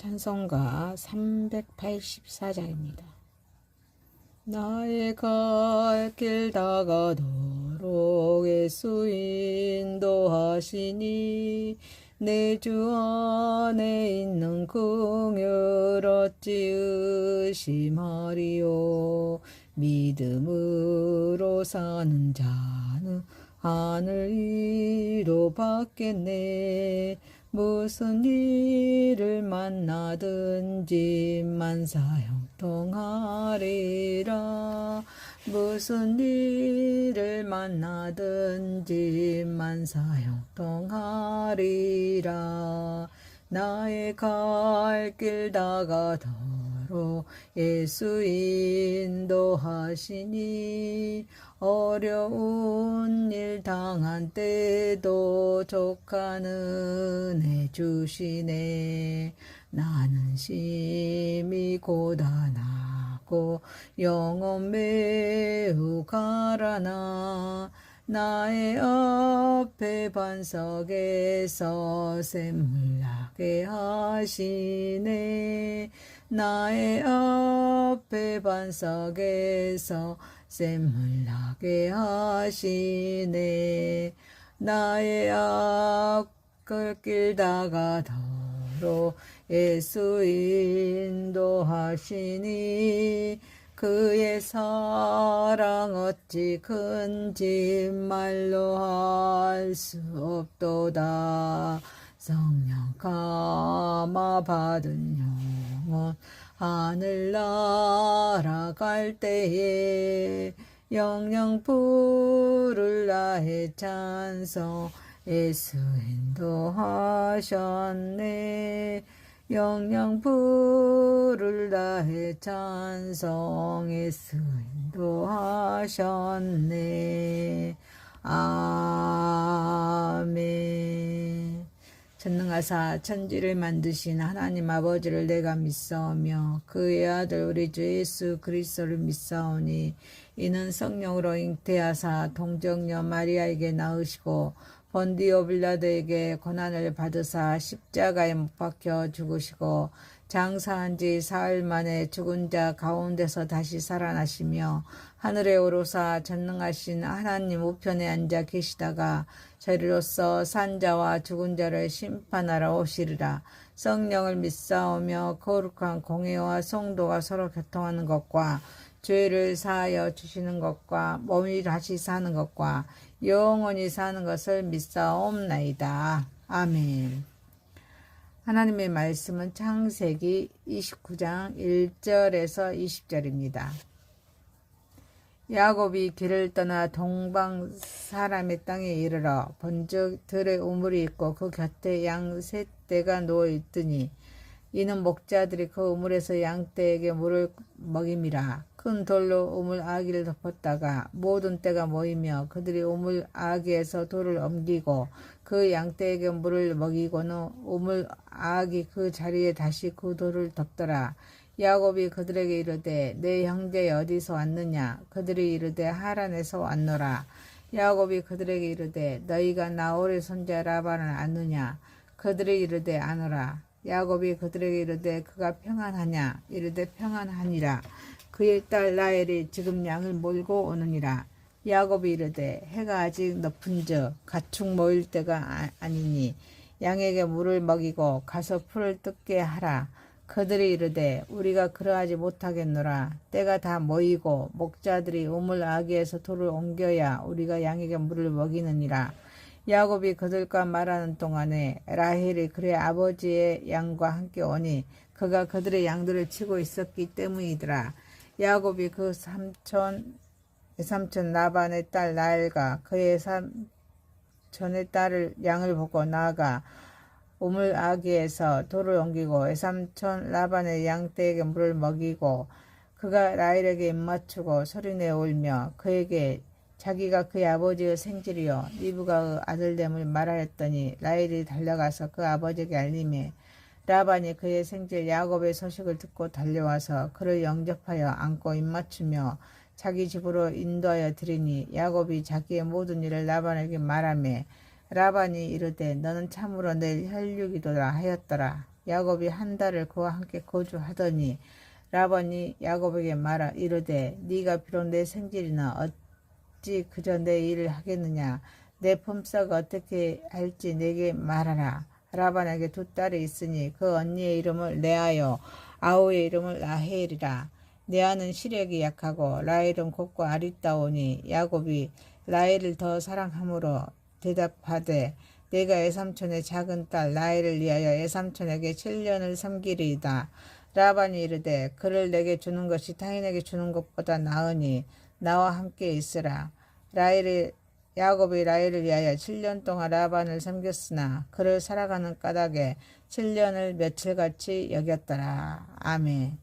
찬송가 384장입니다. 나의 갈 길 다가도록 예수 인도하시니 내 주 안에 있는 긍휼 어찌 의심하리요. 믿음으로 사는 자는 하늘 위로 받겠네. 무슨 일을 만나든지 만사형통하리라. 무슨 일을 만나든지 만사형통하리라. 나의 갈 길 다가도록 예수 인도하시니 어려운 일 당한 때도 족한 은혜 주시네. 나는 심히 고단하고 영혼 매우 가라나 나의 앞에 반석에서 샘물 나게 하시네. 나의 앞에 반석에서 샘물 나게 하시네. 나의 앞길 다가도록 예수 인도하시니 그의 사랑 어찌 큰지 말로 할 수 없도다. 성령 감화 받은 영혼 하늘 날아갈 때에 영영 부를 나의 찬송 예수 인도하셨네. 영영 부를 나의 찬송 예수 인도하셨네. 아멘. 전능하사 천지를 만드신 하나님 아버지를 내가 믿사오며 그의 아들 우리 주 예수 그리스도를 믿사오니 이는 성령으로 잉태하사 동정녀 마리아에게 낳으시고 본디오 빌라도에게 고난을 받으사 십자가에 못 박혀 죽으시고 장사한 지 사흘 만에 죽은 자 가운데서 다시 살아나시며 하늘에 오르사 전능하신 하나님 우편에 앉아 계시다가 저리로서 산 자와 죽은 자를 심판하러 오시리라. 성령을 믿사오며 거룩한 공회와 성도가 서로 교통하는 것과 죄를 사하여 주시는 것과 몸이 다시 사는 것과 영원히 사는 것을 믿사옵나이다. 아멘. 하나님의 말씀은 창세기 29장 1절에서 20절입니다. 야곱이 길을 떠나 동방 사람의 땅에 이르러 본즉 들에 우물이 있고 그 곁에 양 셋 떼가 누워 있더니 이는 목자들이 그 우물에서 양 떼에게 물을 먹임이라. 큰 돌로 우물 아기를 덮었다가 모든 떼가 모이며 그들이 우물 아기에서 돌을 옮기고 그 양떼에게 물을 먹이고는 우물 아기 그 자리에 다시 그 돌을 덮더라. 야곱이 그들에게 이르되 내 형제 어디서 왔느냐? 그들이 이르되 하란에서 왔노라. 야곱이 그들에게 이르되 너희가 나홀의 손자 라반을 아느냐? 그들이 이르되 아노라. 야곱이 그들에게 이르되 그가 평안하냐? 이르되 평안하니라. 그의 딸 라헬이 지금 양을 몰고 오느니라. 야곱이 이르되 해가 아직 높은즉 가축 모일 때가 아니니 양에게 물을 먹이고 가서 풀을 뜯게 하라. 그들이 이르되 우리가 그러하지 못하겠노라. 때가 다 모이고 목자들이 우물 아기에서 돌을 옮겨야 우리가 양에게 물을 먹이느니라. 야곱이 그들과 말하는 동안에 라헬이 그의 아버지의 양과 함께 오니 그가 그들의 양들을 치고 있었기 때문이더라. 야곱이 그 삼촌 라반의 딸 라헬과 그의 삼촌의 딸을 양을 보고 나아가 우물 아기에서 돌을 옮기고 외삼촌 라반의 양떼에게 물을 먹이고 그가 라헬에게 입맞추고 소리내어 울며 그에게 자기가 그의 아버지의 생질이요 리브가의 아들됨을 말하였더니 라헬이 달려가서 그 아버지에게 알림해 라반이 그의 생질 야곱의 소식을 듣고 달려와서 그를 영접하여 안고 입맞추며 자기 집으로 인도하여 드리니 야곱이 자기의 모든 일을 라반에게 말하며 라반이 이르되 너는 참으로 내 혈육이도다 하였더라. 야곱이 한 달을 그와 함께 거주하더니 라반이 야곱에게 말하 이르되 네가 비록 내 생질이나 어찌 그저 내 일을 하겠느냐. 내 품삯을 어떻게 할지 내게 말하라. 라반에게 두 딸이 있으니 그 언니의 이름을 레아요 아우의 이름을 라헬이라. 레아는 시력이 약하고 라헬은 곱고 아리따우니 야곱이 라헬을 더 사랑함으로 대답하되 내가 애삼촌의 작은 딸 라헬을 위하여 애삼촌에게 7년을 섬기리이다. 라반이 이르되 그를 내게 주는 것이 타인에게 주는 것보다 나으니 나와 함께 있으라. 야곱이 라헬을 위하여 7년 동안 라반을 섬겼으나 그를 살아가는 까닭에 7년을 며칠같이 여겼더라. 아멘.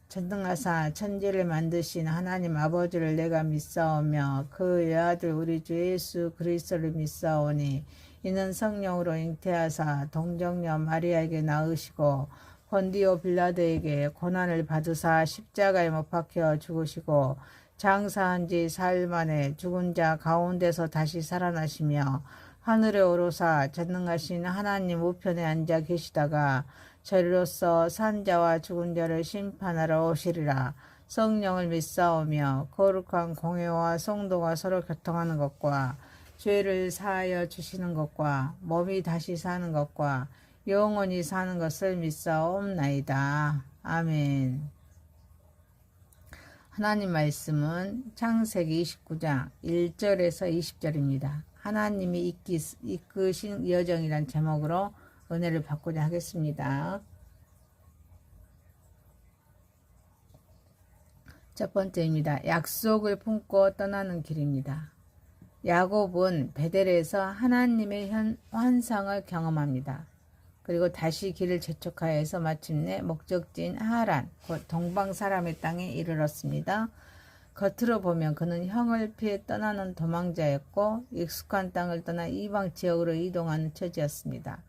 전능하사 천지를 만드신 하나님 아버지를 내가 믿사오며 그 외아들 우리 주 예수 그리스도를 믿사오니 이는 성령으로 잉태하사 동정녀 마리아에게 낳으시고 본디오 빌라도에게 고난을 받으사 십자가에 못 박혀 죽으시고 장사한 지 사일 만에 죽은 자 가운데서 다시 살아나시며 하늘에 오르사 전능하신 하나님 우편에 앉아 계시다가 저리로서 산 자와 죽은 자를 심판하러 오시리라. 성령을 믿사오며 거룩한 공회와 성도가 서로 교통하는 것과 죄를 사하여 주시는 것과 몸이 다시 사는 것과 영원히 사는 것을 믿사옵나이다. 아멘. 하나님 말씀은 창세기 29장 1절에서 20절입니다. 하나님이 이끄신 여정이란 제목으로 은혜를 받고자 하겠습니다. 첫 번째입니다. 약속을 품고 떠나는 길입니다. 야곱은 베델에서 하나님의 환상을 경험합니다. 그리고 다시 길을 재촉하여서 마침내 목적지인 하란, 곧 동방 사람의 땅에 이르렀습니다. 겉으로 보면 그는 형을 피해 떠나는 도망자였고 익숙한 땅을 떠나 이방 지역으로 이동하는 처지였습니다.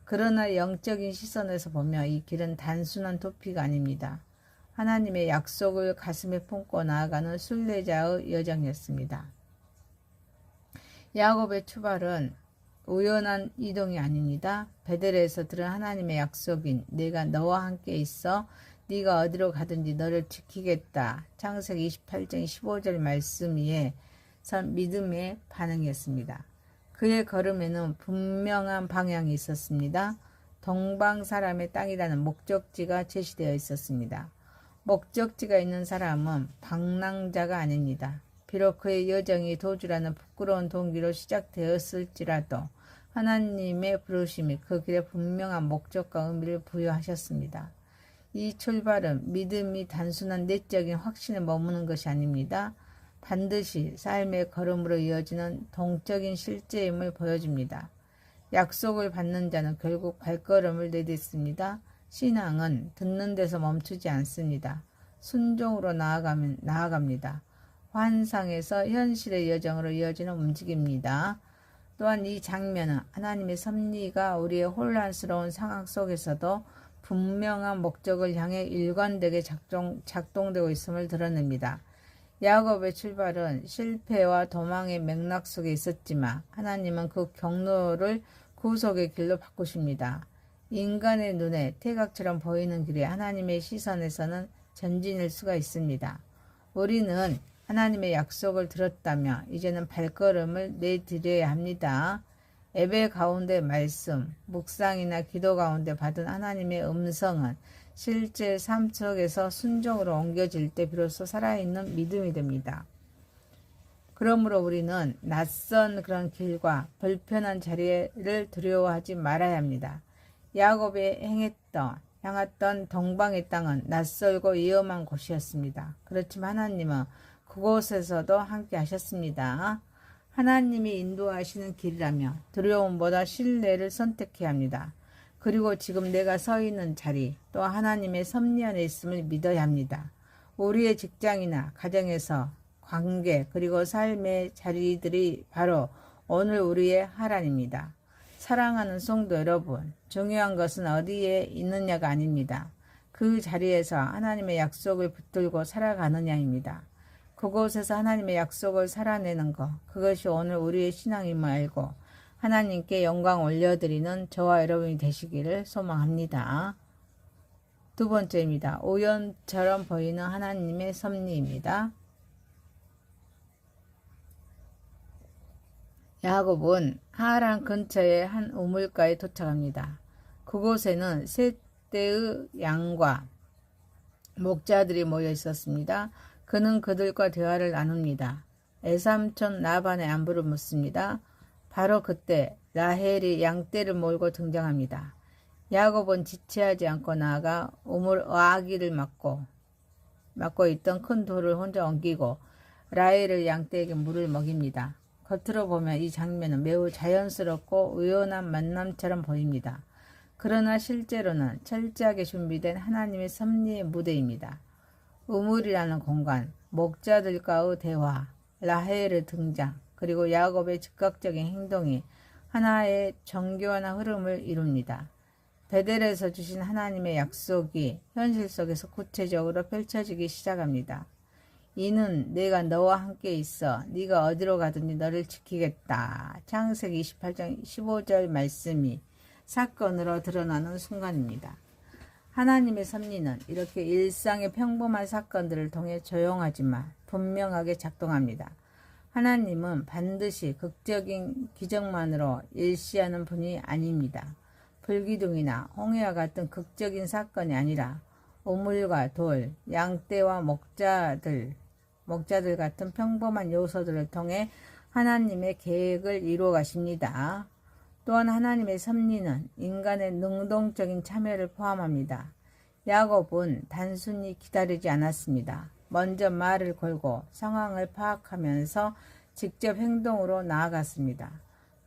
그러나 영적인 시선에서 보면 이 길은 단순한 도피가 아닙니다. 하나님의 약속을 가슴에 품고 나아가는 순례자의 여정이었습니다. 야곱의 출발은 우연한 이동이 아닙니다. 베델에서 들은 하나님의 약속인 내가 너와 함께 있어 네가 어디로 가든지 너를 지키겠다. 창세기 28장 15절 말씀 위에 선 믿음의 반응이었습니다. 그의 걸음에는 분명한 방향이 있었습니다. 동방 사람의 땅이라는 목적지가 제시되어 있었습니다. 목적지가 있는 사람은 방랑자가 아닙니다. 비록 그의 여정이 도주라는 부끄러운 동기로 시작되었을지라도 하나님의 부르심이 그 길에 분명한 목적과 의미를 부여하셨습니다. 이 출발은 믿음이 단순한 내적인 확신에 머무는 것이 아닙니다. 반드시 삶의 걸음으로 이어지는 동적인 실제임을 보여줍니다. 약속을 받는 자는 결국 발걸음을 내딛습니다. 신앙은 듣는 데서 멈추지 않습니다. 순종으로 나아갑니다. 환상에서 현실의 여정으로 이어지는 움직임입니다. 또한 이 장면은 하나님의 섭리가 우리의 혼란스러운 상황 속에서도 분명한 목적을 향해 일관되게 작동되고 있음을 드러냅니다. 야곱의 출발은 실패와 도망의 맥락 속에 있었지만 하나님은 그 경로를 구속의 길로 바꾸십니다. 인간의 눈에 태각처럼 보이는 길이 하나님의 시선에서는 전진일 수가 있습니다. 우리는 하나님의 약속을 들었다며 이제는 발걸음을 내디뎌야 합니다. 예배 가운데 말씀, 묵상이나 기도 가운데 받은 하나님의 음성은 실제 삶 속에서 순종으로 옮겨질 때 비로소 살아있는 믿음이 됩니다. 그러므로 우리는 낯선 그런 길과 불편한 자리를 두려워하지 말아야 합니다. 야곱이 향했던 동방의 땅은 낯설고 위험한 곳이었습니다. 그렇지만 하나님은 그곳에서도 함께 하셨습니다. 하나님이 인도하시는 길이라며 두려움보다 신뢰를 선택해야 합니다. 그리고 지금 내가 서 있는 자리, 또 하나님의 섭리 안에 있음을 믿어야 합니다. 우리의 직장이나 가정에서 관계 그리고 삶의 자리들이 바로 오늘 우리의 하란입니다. 사랑하는 성도 여러분, 중요한 것은 어디에 있느냐가 아닙니다. 그 자리에서 하나님의 약속을 붙들고 살아가느냐입니다. 그곳에서 하나님의 약속을 살아내는 것, 그것이 오늘 우리의 신앙임을 알고 하나님께 영광 올려드리는 저와 여러분이 되시기를 소망합니다. 두 번째입니다. 우연처럼 보이는 하나님의 섭리입니다. 야곱은 하란 근처의 한 우물가에 도착합니다. 그곳에는 세 떼의 양과 목자들이 모여 있었습니다. 그는 그들과 대화를 나눕니다. 애삼촌 라반의 안부를 묻습니다. 바로 그때 라헬이 양떼를 몰고 등장합니다. 야곱은 지체하지 않고 나아가 우물 아기를 맡고 있던 큰 돌을 혼자 옮기고 라헬을 양떼에게 물을 먹입니다. 겉으로 보면 이 장면은 매우 자연스럽고 우연한 만남처럼 보입니다. 그러나 실제로는 철저하게 준비된 하나님의 섭리의 무대입니다. 우물이라는 공간, 목자들과의 대화, 라헬의 등장, 그리고 야곱의 즉각적인 행동이 하나의 정교한 흐름을 이룹니다. 베델에서 주신 하나님의 약속이 현실 속에서 구체적으로 펼쳐지기 시작합니다. 이는 내가 너와 함께 있어 네가 어디로 가든지 너를 지키겠다. 창세기 28장 15절 말씀이 사건으로 드러나는 순간입니다. 하나님의 섭리는 이렇게 일상의 평범한 사건들을 통해 조용하지만 분명하게 작동합니다. 하나님은 반드시 극적인 기적만으로 일시하는 분이 아닙니다. 불기둥이나 홍해와 같은 극적인 사건이 아니라 우물과 돌, 양떼와 목자들 같은 평범한 요소들을 통해 하나님의 계획을 이루어 가십니다. 또한 하나님의 섭리는 인간의 능동적인 참여를 포함합니다. 야곱은 단순히 기다리지 않았습니다. 먼저 말을 걸고 상황을 파악하면서 직접 행동으로 나아갔습니다.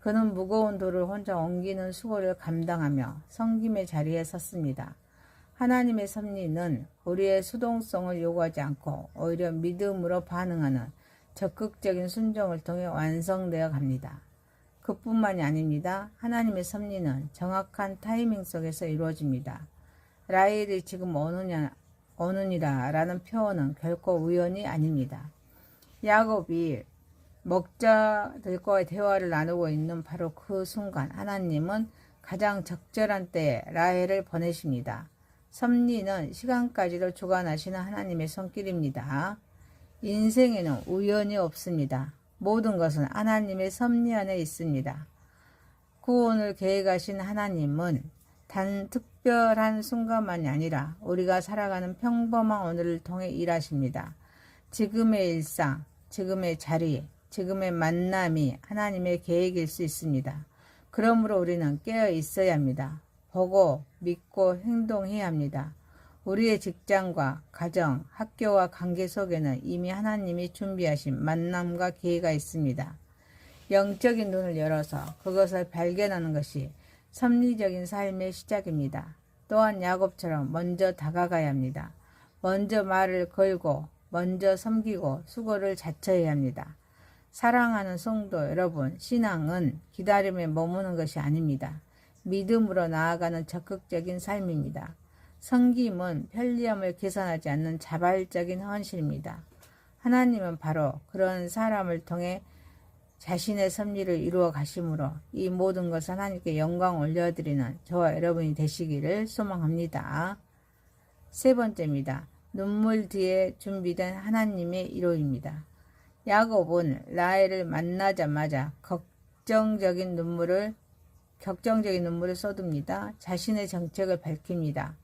그는 무거운 돌을 혼자 옮기는 수고를 감당하며 섬김의 자리에 섰습니다. 하나님의 섭리는 우리의 수동성을 요구하지 않고 오히려 믿음으로 반응하는 적극적인 순종을 통해 완성되어 갑니다. 그뿐만이 아닙니다. 하나님의 섭리는 정확한 타이밍 속에서 이루어집니다. 라헬이 지금 오느니라 라는 표현은 결코 우연이 아닙니다. 야곱이 목자들과의 대화를 나누고 있는 바로 그 순간 하나님은 가장 적절한 때에 라헬을 보내십니다. 섭리는 시간까지도 주관하시는 하나님의 손길입니다. 인생에는 우연이 없습니다. 모든 것은 하나님의 섭리 안에 있습니다. 구원을 계획하신 하나님은 단 특별한 순간만이 아니라 우리가 살아가는 평범한 오늘을 통해 일하십니다. 지금의 일상, 지금의 자리, 지금의 만남이 하나님의 계획일 수 있습니다. 그러므로 우리는 깨어 있어야 합니다. 보고, 믿고, 행동해야 합니다. 우리의 직장과 가정, 학교와 관계 속에는 이미 하나님이 준비하신 만남과 기회가 있습니다. 영적인 눈을 열어서 그것을 발견하는 것이 섭리적인 삶의 시작입니다. 또한 야곱처럼 먼저 다가가야 합니다. 먼저 말을 걸고, 먼저 섬기고 수고를 자처해야 합니다. 사랑하는 성도 여러분, 신앙은 기다림에 머무는 것이 아닙니다. 믿음으로 나아가는 적극적인 삶입니다. 섬김은 편리함을 계산하지 않는 자발적인 헌신입니다. 하나님은 바로 그런 사람을 통해 자신의 섭리를 이루어 가심으로 이 모든 것을 하나님께 영광 올려드리는 저와 여러분이 되시기를 소망합니다. 세 번째입니다. 눈물 뒤에 준비된 하나님의 이로입니다. 야곱은 라헬을 만나자마자 격정적인 눈물을 쏟습니다. 자신의 정책을 밝힙니다.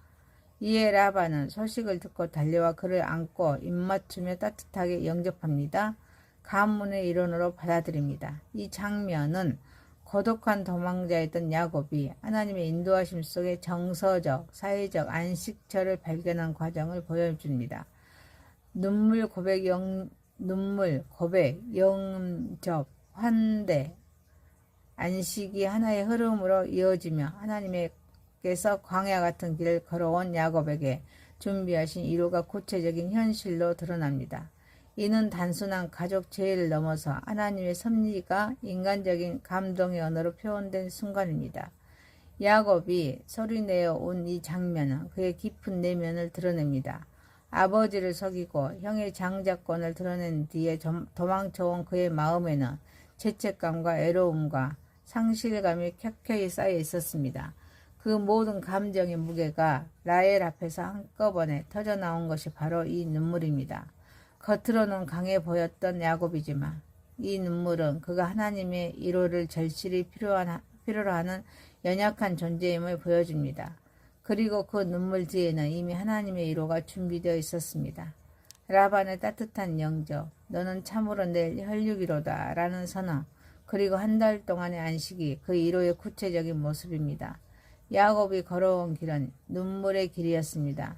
이에 라반은 소식을 듣고 달려와 그를 안고 입맞추며 따뜻하게 영접합니다. 가문의 일원으로 받아들입니다. 이 장면은 고독한 도망자였던 야곱이 하나님의 인도하심 속에 정서적, 사회적 안식처를 발견한 과정을 보여줍니다. 눈물, 고백, 영접, 환대, 안식이 하나의 흐름으로 이어지며 하나님께서 광야 같은 길을 걸어온 야곱에게 준비하신 이루가 구체적인 현실로 드러납니다. 이는 단순한 가족 제의를 넘어서 하나님의 섭리가 인간적인 감동의 언어로 표현된 순간입니다. 야곱이 소리내어 온 이 장면은 그의 깊은 내면을 드러냅니다. 아버지를 속이고 형의 장자권을 드러낸 뒤에 도망쳐온 그의 마음에는 죄책감과 외로움과 상실감이 켜켜이 쌓여 있었습니다. 그 모든 감정의 무게가 라헬 앞에서 한꺼번에 터져나온 것이 바로 이 눈물입니다. 겉으로는 강해 보였던 야곱이지만 이 눈물은 그가 하나님의 위로를 절실히 필요로 하는 연약한 존재임을 보여줍니다. 그리고 그 눈물 뒤에는 이미 하나님의 위로가 준비되어 있었습니다. 라반의 따뜻한 영접, 너는 참으로 내 혈육이로다 라는 선언, 그리고 한 달 동안의 안식이 그 위로의 구체적인 모습입니다. 야곱이 걸어온 길은 눈물의 길이었습니다.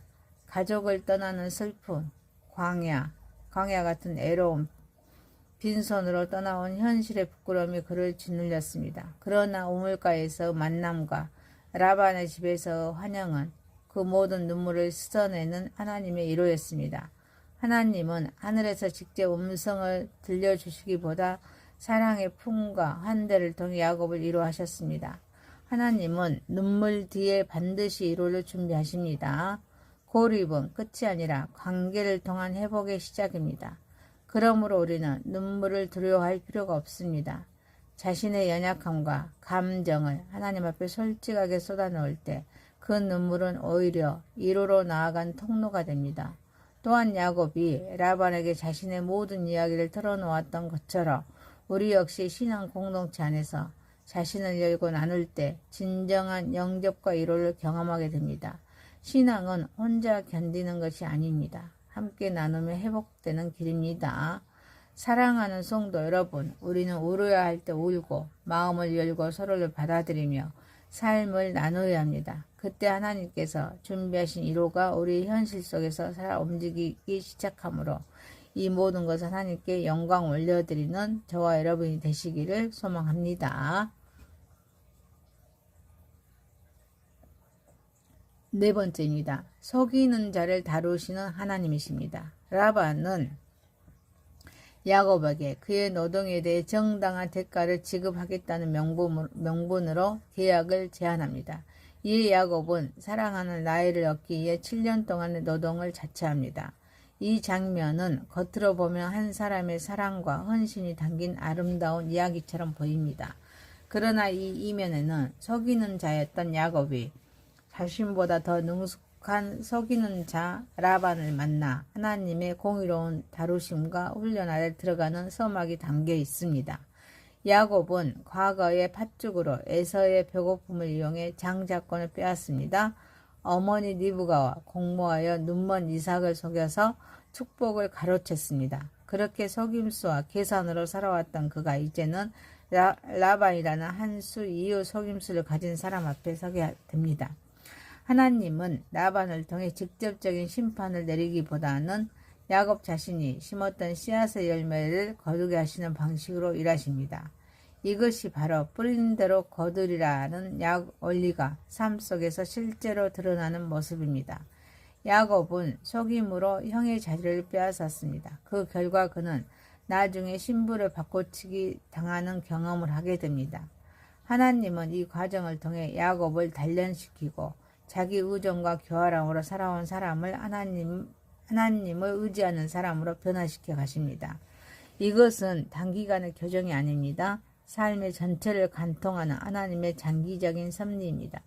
가족을 떠나는 슬픔, 광야 같은 애로움, 빈손으로 떠나온 현실의 부끄러움이 그를 짓눌렸습니다. 그러나 우물가에서 만남과 라반의 집에서 환영은 그 모든 눈물을 씻어내는 하나님의 위로였습니다. 하나님은 하늘에서 직접 음성을 들려주시기보다 사랑의 품과 환대를 통해 야곱을 위로하셨습니다. 하나님은 눈물 뒤에 반드시 위로를 준비하십니다. 고립은 끝이 아니라 관계를 통한 회복의 시작입니다. 그러므로 우리는 눈물을 두려워할 필요가 없습니다. 자신의 연약함과 감정을 하나님 앞에 솔직하게 쏟아놓을 때 그 눈물은 오히려 위로로 나아간 통로가 됩니다. 또한 야곱이 라반에게 자신의 모든 이야기를 털어놓았던 것처럼 우리 역시 신앙 공동체 안에서 자신을 열고 나눌 때 진정한 영접과 위로를 경험하게 됩니다. 신앙은 혼자 견디는 것이 아닙니다. 함께 나누며 회복되는 길입니다. 사랑하는 성도 여러분, 우리는 울어야 할 때 울고 마음을 열고 서로를 받아들이며 삶을 나누어야 합니다. 그때 하나님께서 준비하신 위로가 우리 현실 속에서 살아 움직이기 시작하므로 이 모든 것을 하나님께 영광 올려드리는 저와 여러분이 되시기를 소망합니다. 네 번째입니다. 속이는 자를 다루시는 하나님이십니다. 라반은 야곱에게 그의 노동에 대해 정당한 대가를 지급하겠다는 명분으로 계약을 제안합니다. 이에 야곱은 사랑하는 라헬을 얻기 위해 7년 동안의 노동을 자처합니다. 이 장면은 겉으로 보면 한 사람의 사랑과 헌신이 담긴 아름다운 이야기처럼 보입니다. 그러나 이 이면에는 속이는 자였던 야곱이 자신보다 더 능숙한 속이는 자 라반을 만나 하나님의 공의로운 다루심과 훈련 아래 들어가는 서막이 담겨 있습니다. 야곱은 과거의 팥죽으로 에서의 배고픔을 이용해 장자권을 빼앗습니다. 어머니 리브가와 공모하여 눈먼 이삭을 속여서 축복을 가로챘습니다. 그렇게 속임수와 계산으로 살아왔던 그가 이제는 라반이라는 한 수 이후 속임수를 가진 사람 앞에 서게 됩니다. 하나님은 라반을 통해 직접적인 심판을 내리기보다는 야곱 자신이 심었던 씨앗의 열매를 거두게 하시는 방식으로 일하십니다. 이것이 바로 뿌린 대로 거두리라는 원리가 삶 속에서 실제로 드러나는 모습입니다. 야곱은 속임으로 형의 자리를 빼앗았습니다. 그 결과 그는 나중에 신부를 바꿔치기 당하는 경험을 하게 됩니다. 하나님은 이 과정을 통해 야곱을 단련시키고 자기 의존과 교활함으로 살아온 사람을 하나님을 의지하는 사람으로 변화시켜 가십니다. 이것은 단기간의 교정이 아닙니다. 삶의 전체를 관통하는 하나님의 장기적인 섭리입니다.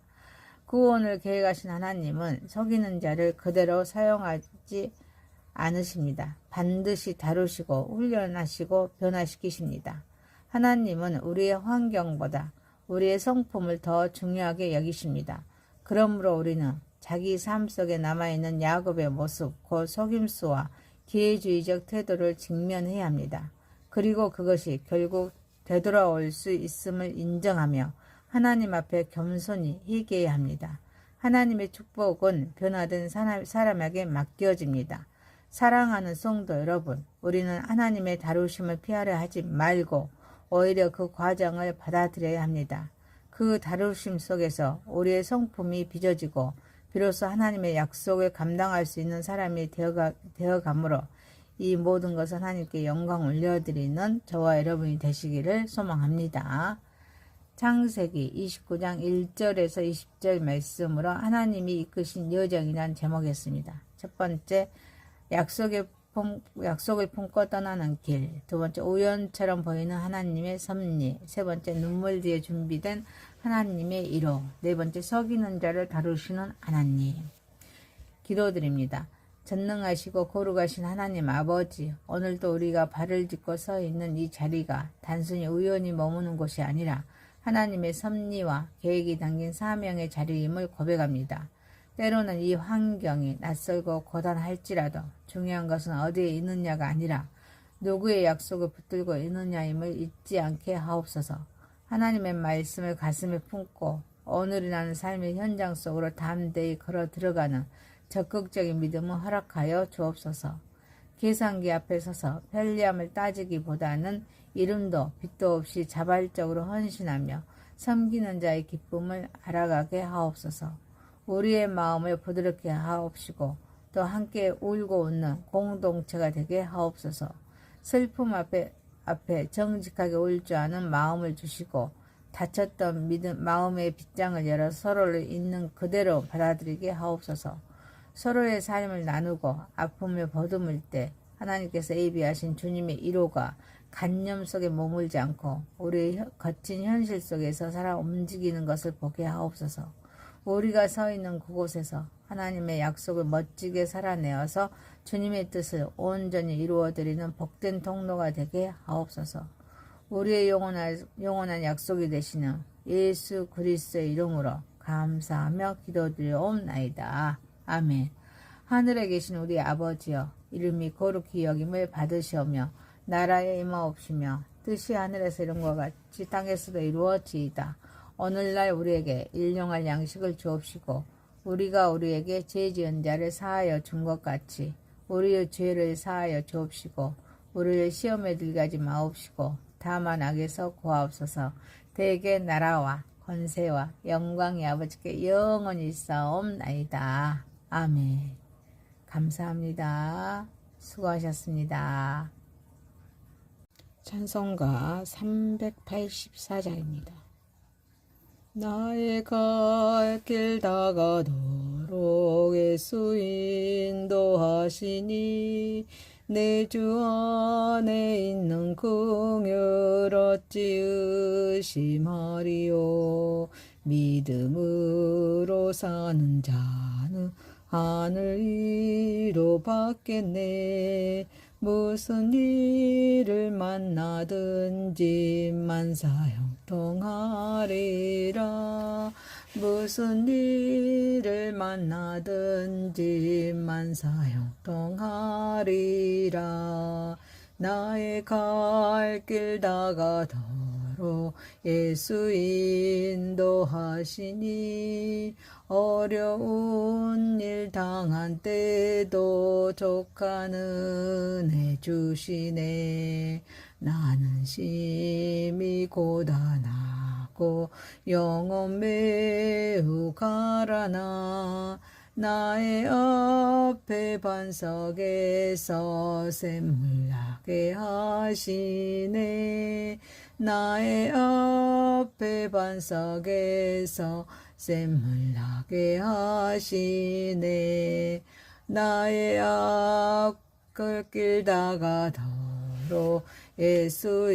구원을 계획하신 하나님은 속이는 자를 그대로 사용하지 않으십니다. 반드시 다루시고 훈련하시고 변화시키십니다. 하나님은 우리의 환경보다 우리의 성품을 더 중요하게 여기십니다. 그러므로 우리는 자기 삶 속에 남아있는 야곱의 모습, 곧 속임수와 기회주의적 태도를 직면해야 합니다. 그리고 그것이 결국 되돌아올 수 있음을 인정하며 하나님 앞에 겸손히 회개해야 합니다. 하나님의 축복은 변화된 사람에게 맡겨집니다. 사랑하는 성도 여러분, 우리는 하나님의 다루심을 피하려 하지 말고 오히려 그 과정을 받아들여야 합니다. 그 다루심 속에서 우리의 성품이 빚어지고 비로소 하나님의 약속을 감당할 수 있는 사람이 되어가므로 이 모든 것을 하나님께 영광 올려드리는 저와 여러분이 되시기를 소망합니다. 창세기 29장 1절에서 20절 말씀으로 하나님이 이끄신 여정이란 제목이었습니다. 첫 번째, 약속을 품고 떠나는 길. 두 번째, 우연처럼 보이는 하나님의 섭리. 세 번째, 눈물 뒤에 준비된 하나님의 위로. 네 번째, 속이는 자를 다루시는 하나님. 기도드립니다. 전능하시고 거룩하신 하나님 아버지, 오늘도 우리가 발을 딛고 서 있는 이 자리가 단순히 우연히 머무는 곳이 아니라 하나님의 섭리와 계획이 담긴 사명의 자리임을 고백합니다. 때로는 이 환경이 낯설고 고단할지라도 중요한 것은 어디에 있느냐가 아니라 누구의 약속을 붙들고 있느냐임을 잊지 않게 하옵소서. 하나님의 말씀을 가슴에 품고 오늘이라는 삶의 현장 속으로 담대히 걸어 들어가는 적극적인 믿음을 허락하여 주옵소서. 계산기 앞에 서서 편리함을 따지기보다는 이름도 빛도 없이 자발적으로 헌신하며 섬기는 자의 기쁨을 알아가게 하옵소서. 우리의 마음을 부드럽게 하옵시고 또 함께 울고 웃는 공동체가 되게 하옵소서. 슬픔 앞에 정직하게 울 줄 아는 마음을 주시고 다쳤던 마음의 빗장을 열어 서로를 있는 그대로 받아들이게 하옵소서. 서로의 삶을 나누고 아픔을 버듬을 때 하나님께서 예비하신 주님의 위로가 간념 속에 머물지 않고 우리의 거친 현실 속에서 살아 움직이는 것을 보게 하옵소서. 우리가 서 있는 그곳에서 하나님의 약속을 멋지게 살아내어서 주님의 뜻을 온전히 이루어드리는 복된 통로가 되게 하옵소서. 우리의 영원한 약속이 되시는 예수 그리스도의 이름으로 감사하며 기도드리옵나이다. 아멘. 하늘에 계신 우리 아버지여, 이름이 거룩히 여김을 받으시오며 나라에 임하옵시며 뜻이 하늘에서 이룬과 같이 땅에서도 이루어지이다. 오늘날 우리에게 일용할 양식을 주옵시고 우리가 우리에게 죄 지은 자를 사하여 준 것 같이 우리의 죄를 사하여 주옵시고 우리를 시험에 들게 하지 마옵시고 다만 악에서 구하옵소서. 대개 나라와 권세와 영광이 아버지께 영원히 있사옵나이다. 아멘. 감사합니다. 수고하셨습니다. 찬송가 384장입니다. 나의 갈 길 다가도록 예수 인도하시니 내 주 안에 있는 긍휼 어찌 의심하리요. 믿음으로 사는 자는 하늘 위로 받겠네. 무슨 일을 만나든지 만사 형통하리라. 무슨 일을 만나든지 만사 형통하리라. 나의 갈 길 다가도록 예수 인도하시니 어려운 일 당한 때도 족한 은혜 주시네. 나는 심히 고단하고 영혼 매우 가라나 나의 앞에 반석에서 샘물 나게 하시네. 나의 앞에 반석에서 샘물 나게 하시네. 나의 앞길 다가도록 예수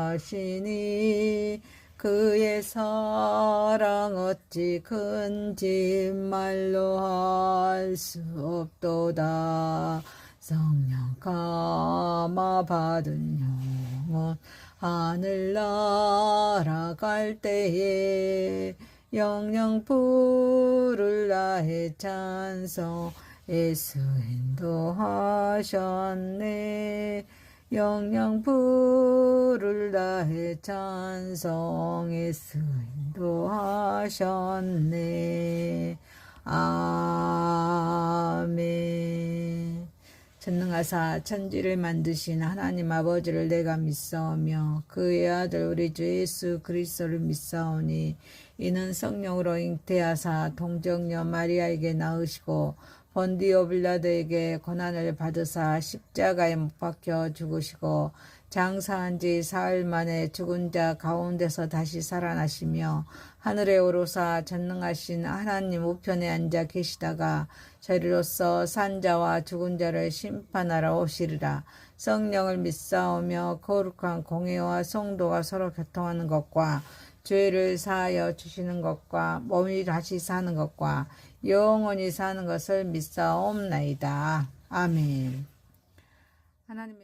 인도하시니 그의 사랑 어찌 큰지 말로 할 수 없도다. 성령 감화 받은 영혼 하늘 날아갈 때에 영영 부를 나의 찬송 예수 인도하셨네. 영영 부를 나의 찬송 예수 인도하셨네. 아멘. 전능하사 천지를 만드신 하나님 아버지를 내가 믿사오며 그의 아들 우리 주 예수 그리스도를 믿사오니 이는 성령으로 잉태하사 동정녀 마리아에게 낳으시고 본디오 빌라도에게 고난을 받으사 십자가에 못 박혀 죽으시고 장사한 지 사흘 만에 죽은 자 가운데서 다시 살아나시며 하늘에 오르사 전능하신 하나님 우편에 앉아 계시다가 저리로서 산 자와 죽은 자를 심판하러 오시리라. 성령을 믿사오며 거룩한 공회와 성도가 서로 교통하는 것과 죄를 사하여 주시는 것과 몸이 다시 사는 것과 영원히 사는 것을 믿사옵나이다. 아멘. 하나님의